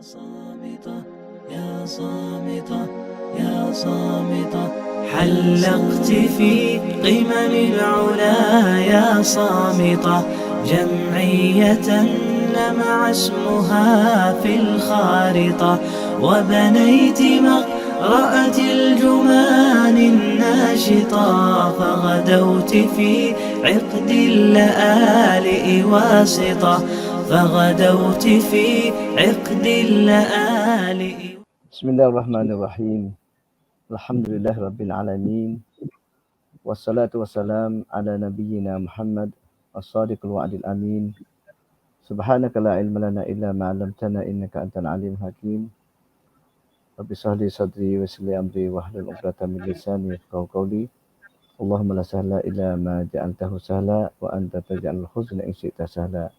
صامتة يا صامتة يا صامتة حلقت في قمم العلا يا صامتة جمعية لمع اسمها في الخارطة وبنيت مقرأة الجمان الناشطة فغدوت في عقد اللآلئ واسطة فغدوت في عقد اللآلئ. بسم الله الرحمن الرحيم. الحمد لله رب العالمين والصلاة والسلام على نبينا محمد الصادق الوعد الأمين. سبحانك لا علم لنا إلا ما علمتنا إنك أنت العليم الحكيم. رب اشرح لي صدري ويسر لي أمري واحلل عقدة من لساني يفقهوا قولي. اللهم لا سهل إلا ما جعلته سهلا وأنت تجعل الحزن إن شئت سهلا.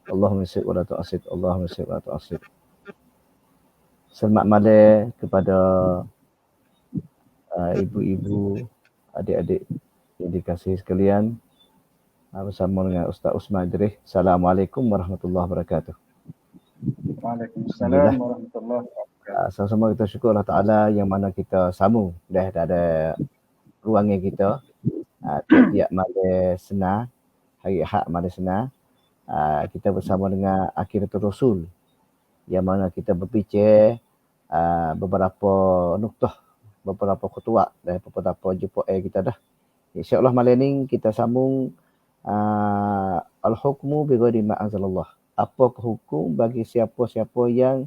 Allahumma yassir wa la tu'assir. Allahumma yassir wa la tu'assir. Selamat malam kepada ibu-ibu, adik-adik yang dikasihi sekalian, bersama dengan Ustaz Usman Idris. Assalamualaikum warahmatullahi wabarakatuh. Waalaikumsalam warahmatullahi wabarakatuh. Sama-sama kita syukur Allah Ta'ala yang mana kita sambung dah ada ruangan kita tiap malam senang, hari Ahad malam senang. Kita bersama dengan Akhiratul Rasul yang mana kita berbincang beberapa nuktah, beberapa khutuat dan beberapa jumpa kita dah. InsyaAllah malam ni kita sambung al-hukmu bighairi ma anzalallah. Apa hukum bagi siapa-siapa yang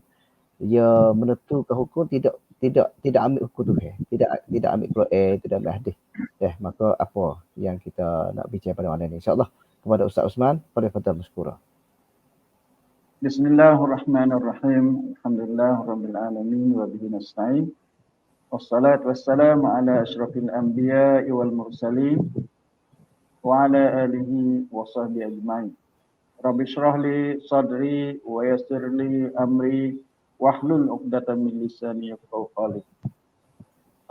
dia menentukan hukum tidak ambil hukum Tuhan, tidak ambil Quran, tidak ambil hadis. Maka apa yang kita nak bincang pada malam ni insya-Allah kepada Ustaz Usman, pada fadhal maskura. Bismillahirrahmanirrahim. Alhamdulillahirabbil alamin wa bihi nasta'in. Wassalatu wassalamu ala asyrafil anbiya'i wal mursalin wa ala alihi wa sahbihi ajma'in. Rabbi shrah li sadri wa yassir li amri wahlul 'uqdatam min lisani yafqahu qawli.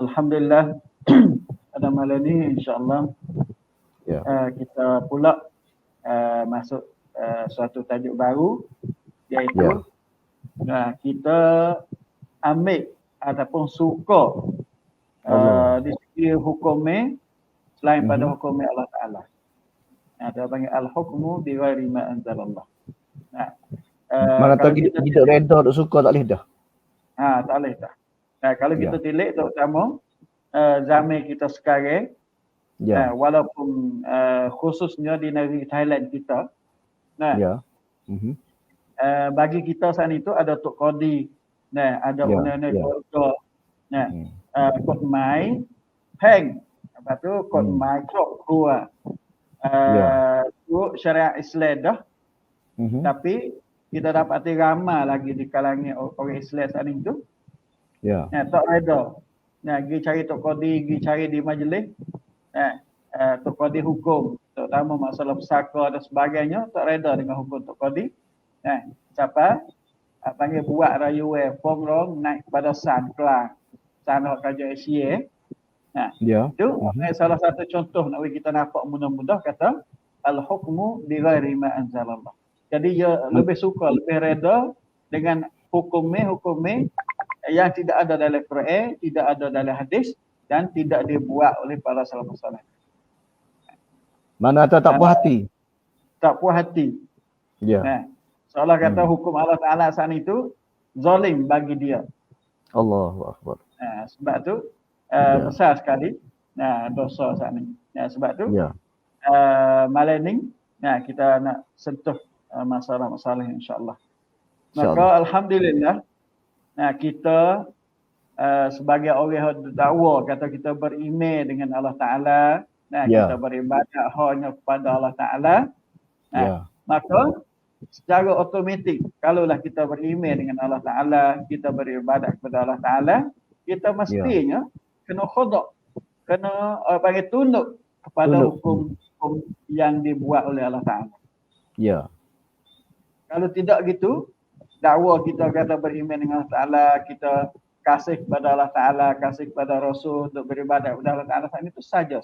Alhamdulillah pada malam ni insya-Allah kita pula masuk suatu tajuk baru, iaitu kita ambil ataupun suka di segi hukumnya selain pada hukumnya Allah Ta'ala. Dia panggil al-hukmu bighairi ma anzalallah. Mana tahu kita reda tak suka tak boleh dah. Tak boleh dah. Kalau kita tilik terutama zaman kita sekarang, walaupun khususnya di negeri Thailand kita, bagi kita saat itu ada Tok Kodi, ada undang-undang keluarga, kod mai peng, apa tu kod mai cokro, syariat Islam dah. Tapi kita dapati ramai lagi di kalangan orang Islam saat itu, tak ada. Pergi cari Tok Kodi, pergi cari di majlis, Tok Kodi hukum, terutama masalah pesaka dan sebagainya, tak reda dengan hukum Tok Kodi. Siapa? Panggil buat rayu pongrong naik pada San Kelang, San Kerja Asia. Itu salah satu contoh nak kita nampak mudah-mudah kata al-hukmu bighairi ma anzalallah. Jadi dia lebih suka, lebih reda dengan hukumnya yang tidak ada dalam Quran, tidak ada dalam hadis dan tidak dibuat oleh para salafus saleh. Mana tak puas hati? Tak puas hati. Seolah kata hukum Allah Ta'ala saat itu zalim bagi dia. Allahu Akbar. Sebab tu besar sekali dosa saat ini. Sebab tu malam ni kita nak sentuh masalah-masalah insya-Allah. Maka alhamdulillah kita sebagai orang dakwa kata kita beriman dengan Allah Ta'ala, kita beribadat hanya kepada Allah Ta'ala, maka secara automatik kalaulah kita beriman dengan Allah Ta'ala, kita beribadat kepada Allah Ta'ala, kita mestinya kena khudu', kena panggil tunduk kepada hukum yang dibuat oleh Allah Ta'ala. Kalau tidak gitu, dakwa kita kata beriman dengan Allah Ta'ala, kita kasih kepada Allah Ta'ala, kasih kepada Rasul untuk beribadat kepada Allah Ta'ala, itu saja.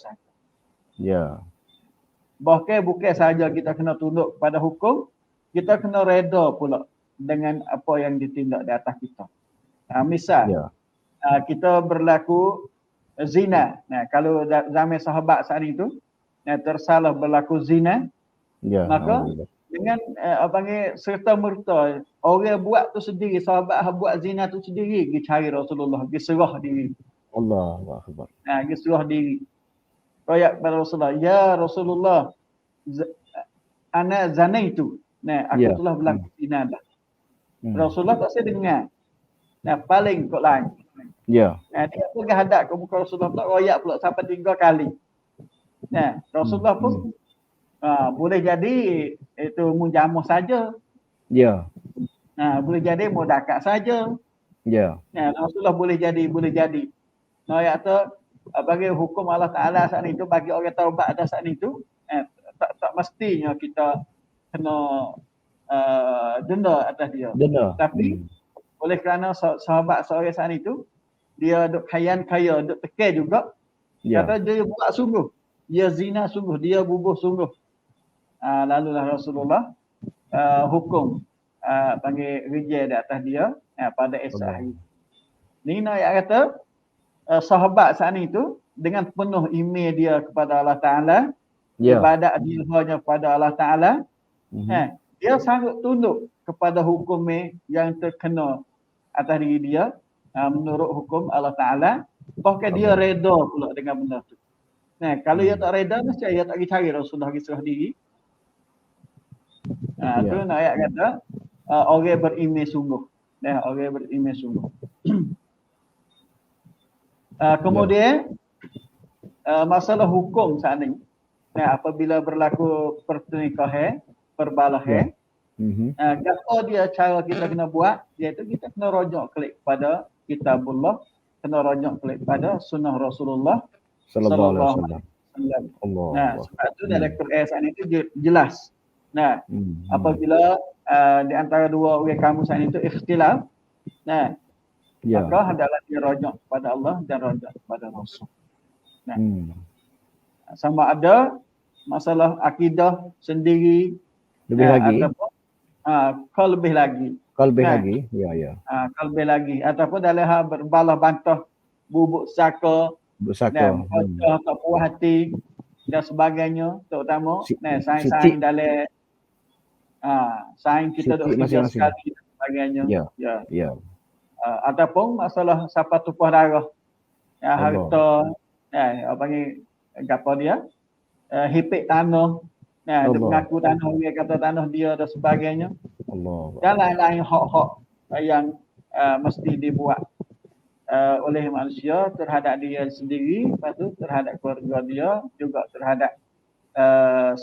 Bukan saja kita kena tunduk pada hukum, kita kena reda pula dengan apa yang ditindak di atas kita. Misal kita berlaku zina. Nah, kalau zaman sahabat saat itu tersalah berlaku zina, maka dengan serta merta orang buat tu sendiri, sahabat buat zina tu sendiri, pergi cari Rasulullah, pergi serah diri. Allahu akbar. Pergi serah diri. Royak kepada Rasulullah, ya Rasulullah, ana zanaitu. Nah, aku telah berlaku zina dah. Rasulullah tak saya dengar. Nah, paling kot lain. Dia pergi hadap ke muka Rasulullah pula, royak pula sampai 3 kali. Nah, Rasulullah pun boleh jadi itu munjamah saja. Boleh jadi mudakat saja. Nah, Rasulullah boleh jadi. Royak tu bagi hukum Allah Ta'ala saat itu, bagi orang taubat dah saat itu, tak mestinya kita kena denda atas dia. Tapi oleh kerana sahabat seorang saat itu, dia duk kaya, duk tekan juga, kata dia buat sungguh, dia zina sungguh, dia bubuh sungguh. Lalulah Rasulullah hukum panggil rejal di atas dia pada esok hari. Ni nak kata sahabat saat itu dengan penuh iman dia kepada Allah Ta'ala, ibadat dia hanya kepada Allah Ta'ala, dia sanggup tunduk kepada hukum yang terkena atas diri dia menurut hukum Allah Ta'ala, bahkan dia reda pula dengan benda tu. Nah, kalau dia tak reda, mesti dia tak pergi cari Rasulullah, pergi serah diri. Tu nak ayat kata orang beriman sungguh. Orang beriman sungguh. Kemudian masalah hukum saat ni, apabila berlaku pertelingkahan, perbalahan, apa dia cara kita kena buat, iaitu kita kena rujuk kelik pada kitabullah, kena rujuk kelik pada sunnah Rasulullah sallallahu alaihi wasallam. Sebab tu dalam Quran saat itu jelas. Nah, apabila di antara dua orang kamu saat itu ikhtilaf, maka hendaklah dia rujuk kepada Allah dan rujuk kepada Rasul. Sama ada masalah akidah sendiri, lebih lagi, kau lebih lagi. Kalau lagi ataupun dalam hal berbalah bantah, bubuk saka, dan tak puas hati dan sebagainya, terutama saing dalam saing kita duk kerja sekali dan sebagainya. Ataupun masalah siapa tumpah darah, harta, panggil apa dia, hipik tanah, dia mengaku tanah dia, kata tanah dia dan sebagainya. Dan lain-lain hak-hak yang mesti dibuat oleh manusia terhadap dia sendiri, lepas tu terhadap keluarga dia, juga terhadap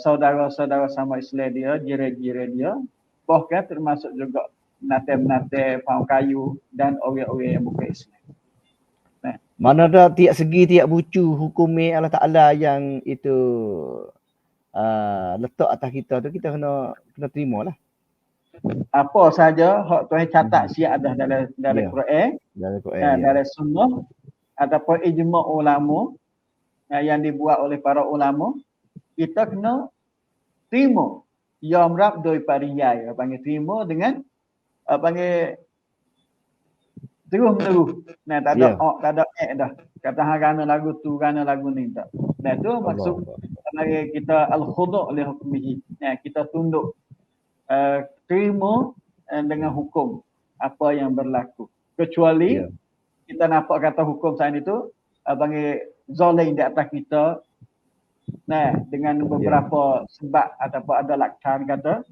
saudara-saudara sama Islam dia, jiran-jiran dia, bahkan termasuk juga menate-menate paham kayu dan orang-orang yang bukan Islam. Mana ada tiap segi, tiap bucu hukumnya Allah Ta'ala yang itu letak atas kita tu, kita kena terima lah. Apa saja hak Tuhan catat siap ada dalam Quran, dalam sunnah ataupun ijma' ulama yang dibuat oleh para ulama, kita kena terima. Yamrab doi pariyai, panggil terima dengan panggil terus menerus. Tak ada dah. Kata hang lagu tu, lagu ni tak. Tu maksud kita al-khudu' li hukmihi. Kita tunduk, terima dengan hukum apa yang berlaku. Kecuali kita nampak kata hukum saat itu panggil zalim di atas kita, dengan beberapa sebab ataupun ada laksan kata,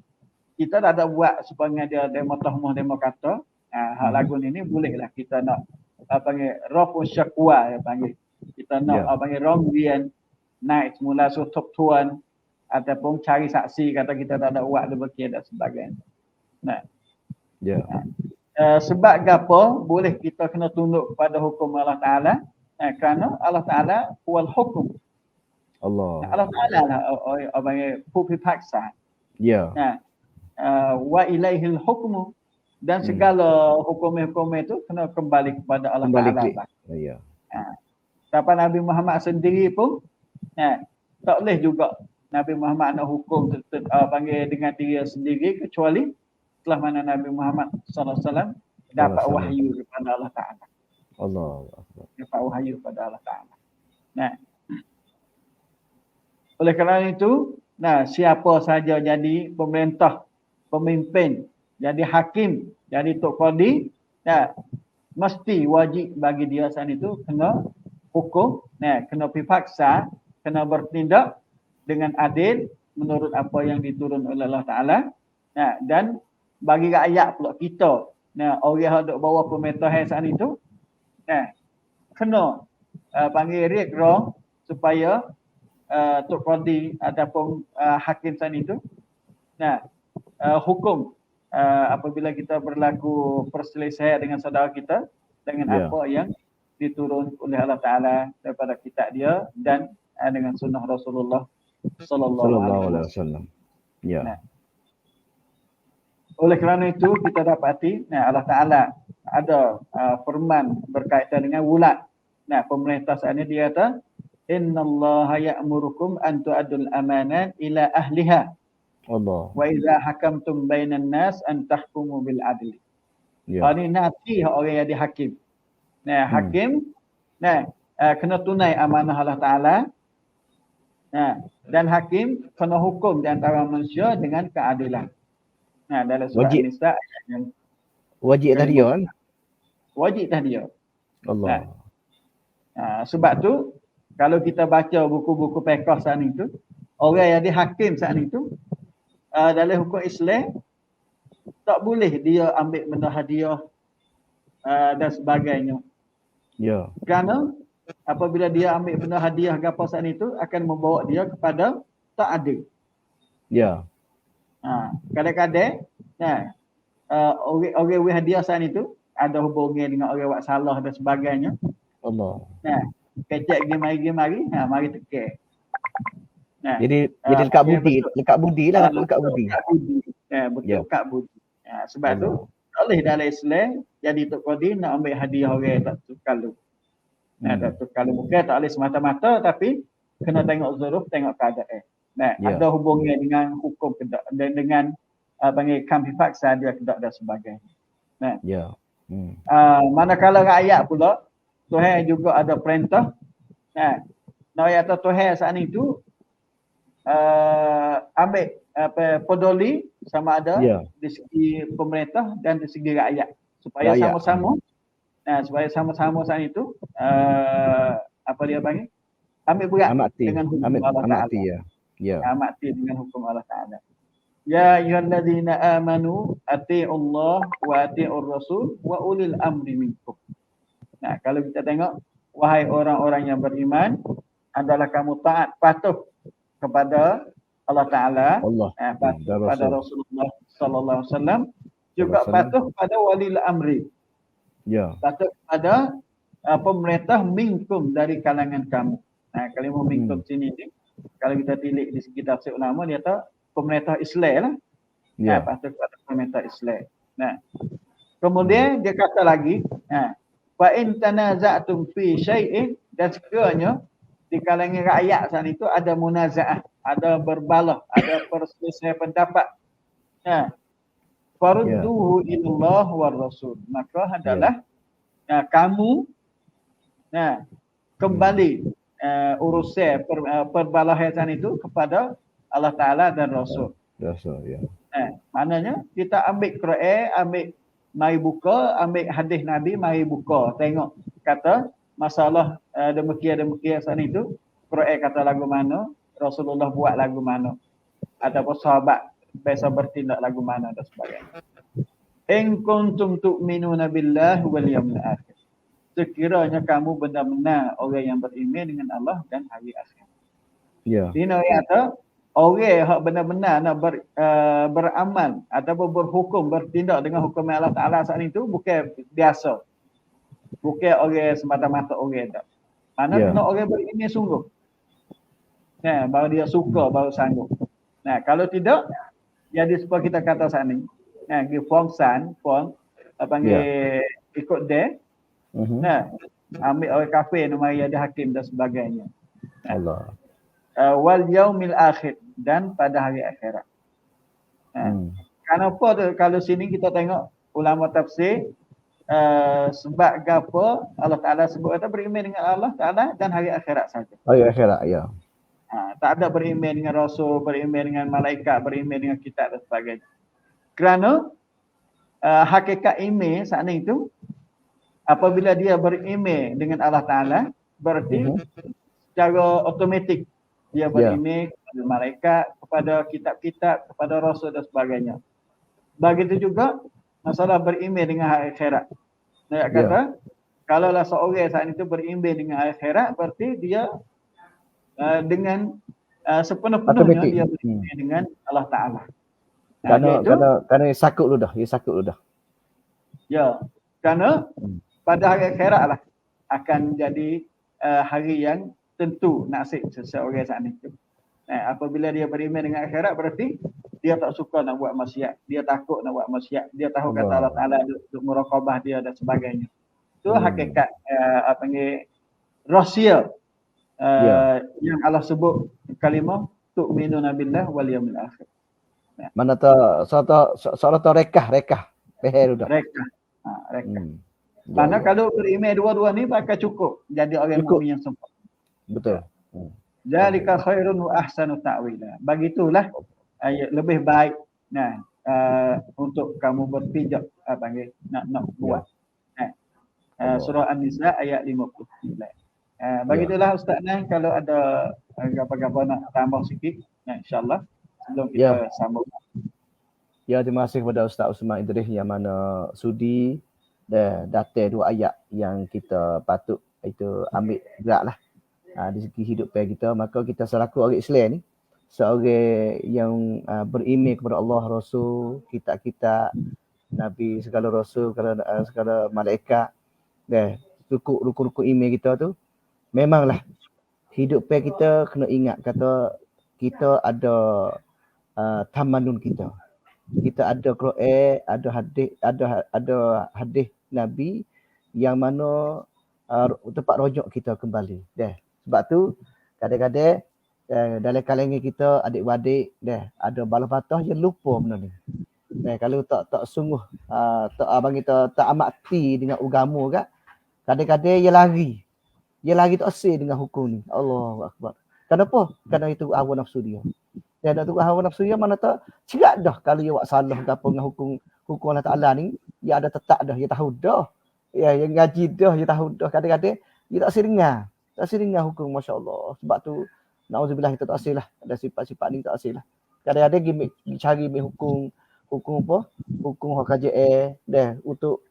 kita tak ada buat supaya dia demo tahmah demo kata, hak lagu ni bolehlah kita nak panggil rafu syakwa, panggil kita nak panggil rongwian, naik semula sutup tuan ataupun cari saksi kata kita tak ada buat demikian dan sebagainya. Sebab apa boleh kita kena tunduk pada hukum Allah Ta'ala, kerana Allah Ta'ala huwal hukum. Allah Ta'ala lah panggil pupipaksa. Wa ilaihil hukmu, dan segala hukum-hukum itu kena kembali kepada Allah Ta'ala. Tapi Nabi Muhammad sendiri pun tak boleh juga Nabi Muhammad nak hukum panggil dengan diri sendiri, kecuali setelah mana Nabi Muhammad SAW dapat wahyu daripada Allah Ta'ala. Dapat wahyu daripada Allah Ta'ala. Nah, oleh kerana itu, siapa saja jadi pemerintah, pemimpin, jadi hakim, jadi tok qadi, mesti wajib bagi dia saat itu kena hukum, kena dipaksa, kena bertindak dengan adil menurut apa yang diturun oleh Allah Ta'ala. Dan bagi rakyat pula kita, orang yang duk bawah pemerintahan saat itu, kena panggil rek-rong supaya tok qadi ataupun hakim saat itu hukum apabila kita berlaku perselisihan dengan saudara kita dengan apa yang diturun oleh Allah Ta'ala daripada kitab dia dan dengan sunnah Rasulullah sallallahu alaihi wasallam. Oleh kerana itu kita dapati Allah Ta'ala ada firman berkaitan dengan wulat. Pemerintah saat ini dia kata innallaha ya'murukum an tu'addul amanat ila ahliha. Wa idza hakamtum bainan nas an tahkumu bil adli. Ini nanti orang yang dihakim. Hakim kena tunai amanah Allah Ta'ala. Dan hakim kena hukum di antara manusia dengan keadilan. Dalam surah An-Nisa yang wajib tadi kan? Wajib tadi. Allah. Sebab tu kalau kita baca buku-buku fiqh saat itu, orang yang dihakim saat itu dalam hukum Islam tak boleh dia ambil benda hadiah dan sebagainya. Kerana apabila dia ambil benda hadiah gapo saat itu akan membawa dia kepada tak adil. Kadang-kadang orang hadiah saat itu ada hubungan dengan orang buat salah dan sebagainya. Kecek pergi mari tekek. Jadi lekat budi lah. Lekat budi. Betul, lekat budi. Sebab tu tak boleh dalam Islam jadi tok qadi nak ambil hadiah orang tak tukar lu. Tak tukar lu bukan tak boleh semata-mata tapi kena tengok zuruf, tengok keadaan. Ada hubungan dengan hukum kedak dan dengan panggil kampi paksa dia kedak dan sebagainya. Manakala rakyat pula Tuhan juga ada perintah. Nak kata Tuhan saat itu ambil peduli sama ada di segi pemerintah dan di segi rakyat supaya sama-sama saat itu apa dia panggil ambil berat dengan hukum Allah Ta'ala. Amati dengan hukum Allah Ta'ala. Ya ayyuhalladzina amanu atii'ullah wa atii'ur rasul wa ulil amri minkum. Kalau kita tengok, wahai orang-orang yang beriman, adalah kamu taat patuh kepada Allah Ta'ala, pada Rasulullah sallallahu alaihi wasallam, juga patuh pada walil amri. Patuh pada pemerintah minkum dari kalangan kamu. Kalimah minkum sini ni kalau kita tilik di segi tafsir ulama dia kata pemerintah Islam lah. Patuh kepada pemerintah Islam. Kemudian dia kata lagi, fa in tanaza'tum fi syai'in, dan sekiranya di kalangan rakyat saat itu ada munazaah, ada berbalah, ada perselisihan pendapat. Farudduhu ilallah war rasul. Maka adalah kamu kembali urusan perbalahan itu kepada Allah Ta'ala dan Rasul. Maknanya kita ambil Quran, ambil mari buka, ambil hadis Nabi, mari buka. Tengok kata masalah demikian saat itu, Quran kata lagu mana, Rasulullah buat lagu mana, ataupun sahabat biasa bertindak lagu mana dan sebagainya. In kuntum tu'minuna billahi wal yawmil akhir. Sekiranya kamu benar-benar orang yang beriman dengan Allah dan hari akhir. Dina kata orang yang benar-benar nak beramal ataupun berhukum, bertindak dengan hukum Allah Ta'ala saat itu bukan biasa. Bukan orang semata-mata orang tak. Mana kena orang beriman sungguh. Baru dia suka, baru sanggup. Kalau tidak, jadi seperti kita kata saat ni, di form panggil ikut dia. Ambil orang kafir nama dia hakim dan sebagainya. Wal yaumil akhir, dan pada hari akhirat. Kenapa tu kalau sini kita tengok ulama tafsir sebab gapo Allah Taala sebut kata beriman dengan Allah Taala dan hari akhirat saja. Hari akhirat, ya. Tak ada beriman dengan rasul, beriman dengan malaikat, beriman dengan kitab dan sebagainya. Kerana hakikat iman saat itu apabila dia beriman dengan Allah Taala berarti secara automatik dia beriman kepada malaikat, kepada kitab-kitab, kepada rasul dan sebagainya. Begitu juga masalah beriman dengan hari akhirat. Saya kata kalaulah seorang saat itu beriman dengan hari akhirat berarti dia dengan sepenuh-penuhnya dia beriman dengan Allah Taala. Kerana sakut lu dah, Ya, kerana pada hari akhirat lah akan jadi hari yang tentu nasib seseorang saat itu. Apabila dia beriman dengan akhirat berarti dia tak suka nak buat maksiat, dia takut nak buat maksiat, dia tahu kata Allah Taala duk muraqabah dia dan sebagainya. Itu hakikat rahsia yang Allah sebut kalimah tu'minuna billah wal yaumil akhir. Mana tak soal rekah peher dah. Rekah. Karena kalau beriman dua-dua ni bakal cukup jadi orang mukmin yang sempurna. Betul. Zalika khairun wa ahsanu ta'wila. Begitulah lebih baik untuk kamu berpijak nak buat. Surah An-Nisa ayat 59. Begitulah Ustaz Nan, kalau ada apa-apa nak tambah sikit insya-Allah sebelum kita sambung. Ya, terima kasih kepada Ustaz Usman Idris yang mana sudi data dua ayat yang kita patut itu ambil geraklah di segi hidup kita. Maka kita selaku orang Islam ni seorang yang beriman kepada Allah, Rasul, kitab-kitab Nabi, segala Rasul, segala malaikat, rukun-rukun iman kita tu, memanglah hidup kita kena ingat kata kita ada tamadun kita. Kita ada Quran, ada hadis Nabi yang mana tempat rujuk kita kembali. Sebab tu kadang-kadang dalam kalangan kita adik-beradik ada balas patah je lupa benda ni. Kalau tak sungguh tak abang kita tak amat hati dengan agama kan, kadang-kadang dia lari tak asal dengan hukum ni. Allahu akbar. Kenapa? Kerana itu hawa nafsu dia. Dia nak tunggu hawa nafsu dia mana tak cegat dah kalau dia buat salah ke apa dengan hukum Allah Taala ni, dia ada tetap dah, dia tahu dah. Yang ngaji dah, dia tahu dah. Kadang-kadang dia tak sedengar. Tak sedengar hukum, masya-Allah. Sebab tu nauzubillah kita tak asal lah. Ada sifat-sifat ni tak asal lah. Kadang-kadang dia cari hukum apa? Hukum hak KJA untuk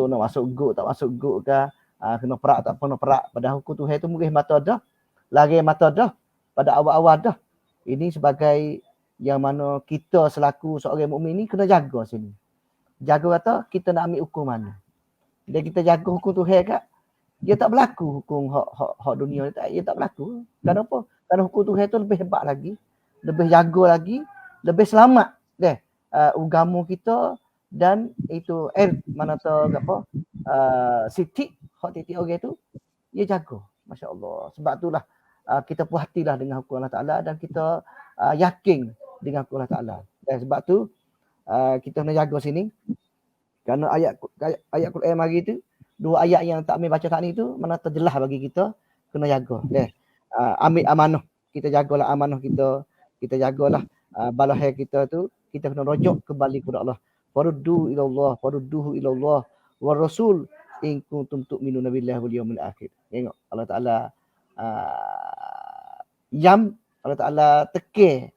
nak masuk guk tak masuk guk ke, kena perak tak kena perak. Padahal hukum Tuhan tu mungkin mata dah. Lari mata dah pada awal-awal dah. Ini sebagai yang mana kita selaku seorang mukmin ni kena jaga sini. Jaga kata kita nak ambil hukum mana. Bila kita jaga hukum Tuhan kat, dia tak berlaku hukum hak dunia ni, dia tak berlaku. Kenapa? Kerana hukum Tuhan tu lebih hebat lagi, lebih jaga lagi, lebih selamat agama kita dan itu mana tahu apa sitik hak titik orang tu dia jaga. Masya-Allah. Sebab itulah kita puas hatilah dengan hukum Allah Taala dan kita yakin dengan hukum Allah Taala. Dan sebab tu kita kena jaga sini. Kerana ayat Quran mari tu, dua ayat yang tak ambil baca tak ni tu mana terjelas bagi kita kena jaga. Ambil amanah. Kita jagalah amanah kita. Kita jagalah balahai kita tu, kita kena rujuk kembali kepada Allah. Farudduhu ilallah war rasul in kuntum tu'minuna billahi wal yawmil akhir. Tengok Allah Taala Allah Taala teke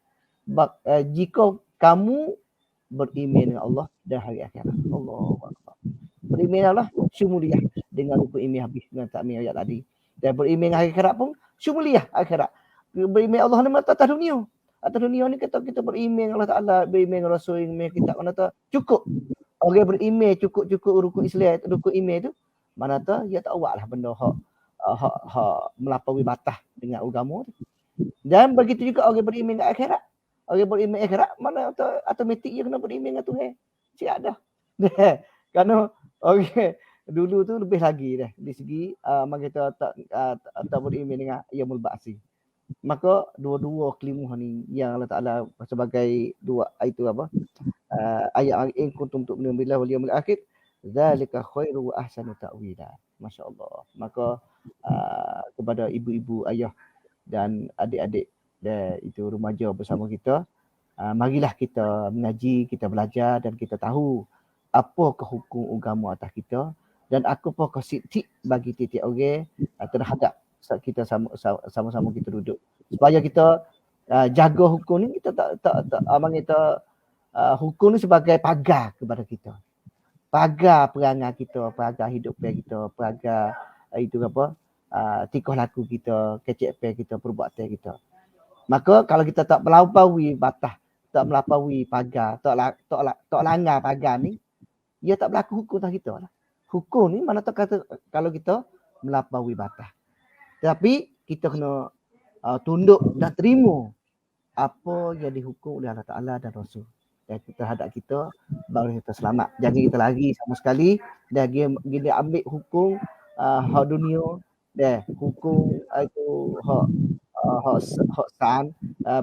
jika kamu beriman dengan Allah dan hari akhirat. Allahu akbar. Beriman Allah syumuliah dengan rukun iman habis dengan takmir ayat tadi. Dan beriman dengan hari akhirat pun syumuliah akhirat. Beriman Allah ni atas dunia. Atas dunia ni kita beriman Allah Taala, beriman dengan Rasul, beriman kitab mana tu cukup. Orang beriman cukup rukun Islam, rukun iman tu mana tu dia tak awaklah benda hak melampaui batas dengan agama tu. Dan begitu juga orang beriman dengan akhirat. Orang beriman akhirat mana automatik dia kena beriman dengan Tuhan. Siap dah. Kerana orang dulu tu lebih lagi dah di segi kita tak beriman dengan yaumul ba'si. Maka dua-dua kelimah ni yang Allah Ta'ala sebagai dua itu apa? Ayat in kuntum tu'minuna billahi wal yawmil akhir zalika khairu wa ahsanu ta'wila. Masya-Allah. Maka kepada ibu-ibu, ayah dan adik-adik itu remaja bersama kita, marilah kita mengaji, kita belajar dan kita tahu apakah hukum agama atas kita dan apakah sitik bagi tiap-tiap orang terhadap kita sama-sama kita duduk. Supaya kita jaga hukum ni, kita tak kita hukum ni sebagai pagar kepada kita. Pagar perangai kita, pagar hidup kita, pagar itu apa? Tingkah laku kita, kecek kita, perbuatan kita. Maka kalau kita tak melampaui batas, tak melampaui pagar, tak langgar pagar ni, ia tak berlaku hukum atas kita lah. Hukum ni mana tak kata kalau kita melampaui batas. Tapi kita kena tunduk dan terima apa yang dihukum oleh Allah Ta'ala dan Rasul. Dan terhadap kita, baru kita selamat. Jangan kita lari sama sekali dan kita ambil hukum hak dunia, hukum itu hak san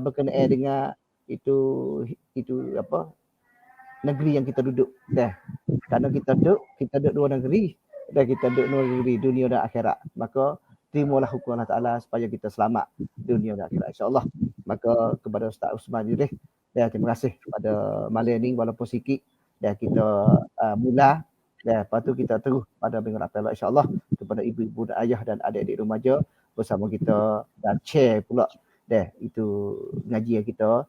berkenaan dengan itu apa, negeri yang kita duduk. Kerana kita duduk dua negeri, dan kita duduk dua negeri, dunia dan akhirat. Maka terimalah hukum Allah Ta'ala supaya kita selamat dunia dan akhirat, insya-Allah. Maka kepada Ustaz Usman Yudhih, terima kasih kepada malam ni walaupun sikit, dan kita mula, lepas tu kita terus pada minggu depan insya-Allah kepada ibu-ibu dan ayah dan adik-adik remaja bersama kita dan share pula itu ngaji kita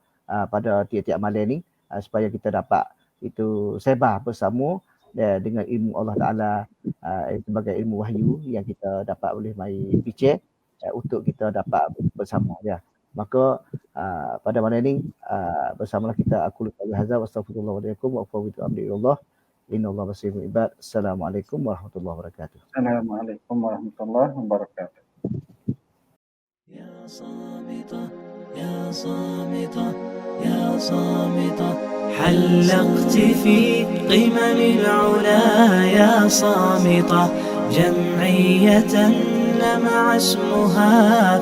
pada tiap-tiap malam ni, supaya kita dapat itu sebar bersama dengan ilmu Allah Ta'ala sebagai ilmu wahyu yang kita dapat boleh mai bincang untuk kita dapat bersama. Maka pada malam ini bersamalah kita aku lupa hadza wa astaghfirullahaladzim wa a'udzu billahi innallaha basirun ibad. Assalamualaikum warahmatullahi wabarakatuh. Assalamualaikum warahmatullahi wabarakatuh. Ya samita, ya samita, ya samita, حلقت في قمم العلا يا صامتة، جمعية لمع اسمها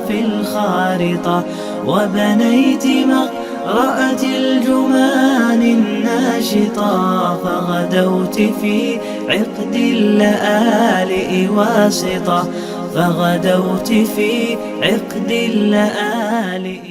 في الخارطة، وبنيت مقرأة الجمان الناشطة، فغدوت في عقد اللآلئ واسطة، فغدوت في عقد اللآلئ